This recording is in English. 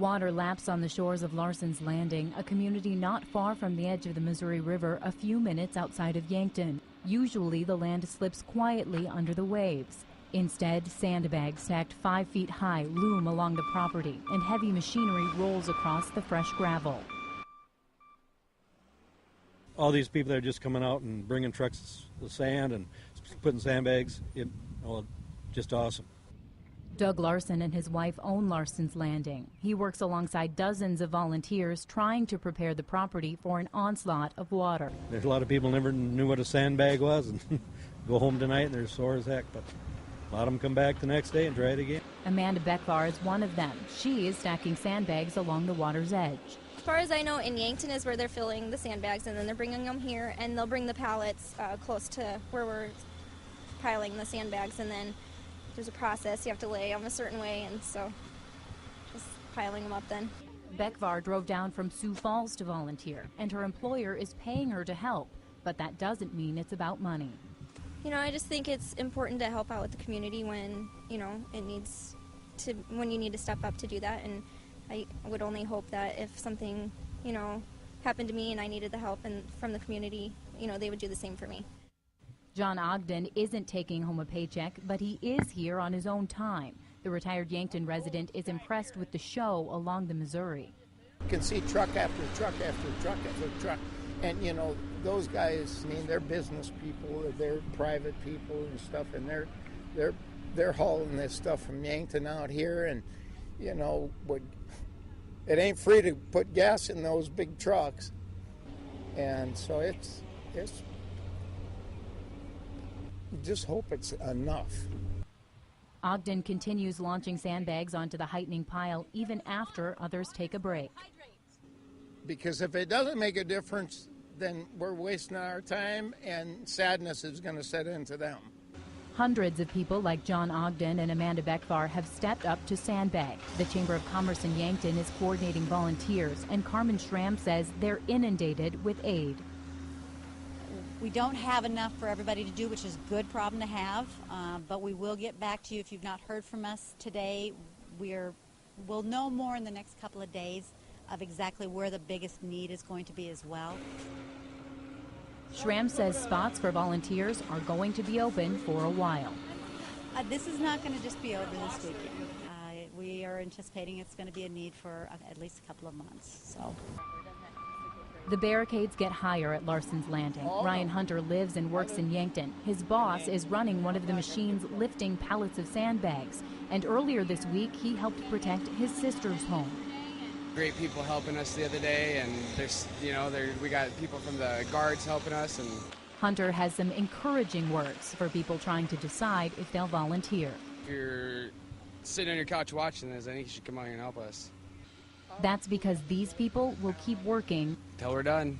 Water laps on the shores of Larson's Landing, a community not far from the edge of the Missouri River, a few minutes outside of Yankton. Usually the land slips quietly under the waves. Instead, sandbags stacked 5 feet high loom along the property, and heavy machinery rolls across the fresh gravel. All these people that are just coming out and bringing trucks of sand and putting sandbags in, just awesome. Doug Larson and his wife own Larson's Landing. He works alongside dozens of volunteers trying to prepare the property for an onslaught of water. There's a lot of people never knew what a sandbag was and go home tonight and they're sore as heck, but a lot of them come back the next day and try it again. Amanda Beckvar is one of them. She is stacking sandbags along the water's edge. As far as I know, in Yankton is where they're filling the sandbags, and then they're bringing them here, and they'll bring the pallets close to where we're piling the sandbags, and then there's a process. You have to lay them a certain way, and so just piling them up then. Beckvar drove down from Sioux Falls to volunteer, and her employer is paying her to help, but that doesn't mean it's about money. You know, I just think it's important to help out with the community when, you know, when you need to step up to do that, and I would only hope that if something, you know, happened to me and I needed the help from the community, you know, they would do the same for me. John Ogden isn't taking home a paycheck, but he is here on his own time. The retired Yankton resident is impressed with the show along the Missouri. You can see truck after truck after truck after truck. And, you know, those guys, I mean, they're business people, they're private people and stuff, and they're hauling this stuff from Yankton out here, and, you know, it ain't free to put gas in those big trucks. And so it's just hope it's enough. Ogden continues launching sandbags onto the heightening pile even after others take a break. Because if it doesn't make a difference, then we're wasting our time, and sadness is going to set into them. Hundreds of people like John Ogden and Amanda Beckvar have stepped up to sandbag. The Chamber of Commerce in Yankton is coordinating volunteers, and Carmen Schramm says they're inundated with aid. We don't have enough for everybody to do, which is a good problem to have, but we will get back to you if you've not heard from us today. We'll know more in the next couple of days of exactly where the biggest need is going to be as well. Schramm says spots for volunteers are going to be open for a while. This is not going to just be over this weekend. We are anticipating it's going to be a need for at least a couple of months. So. The barricades get higher at Larson's Landing. Ryan Hunter lives and works in Yankton. His boss is running one of the machines lifting pallets of sandbags. And earlier this week, he helped protect his sister's home. Great people helping us the other day, and we got people from the guards helping us. And Hunter has some encouraging words for people trying to decide if they'll volunteer. If you're sitting on your couch watching this, I think you should come out here and help us. That's because these people will keep working till we're done.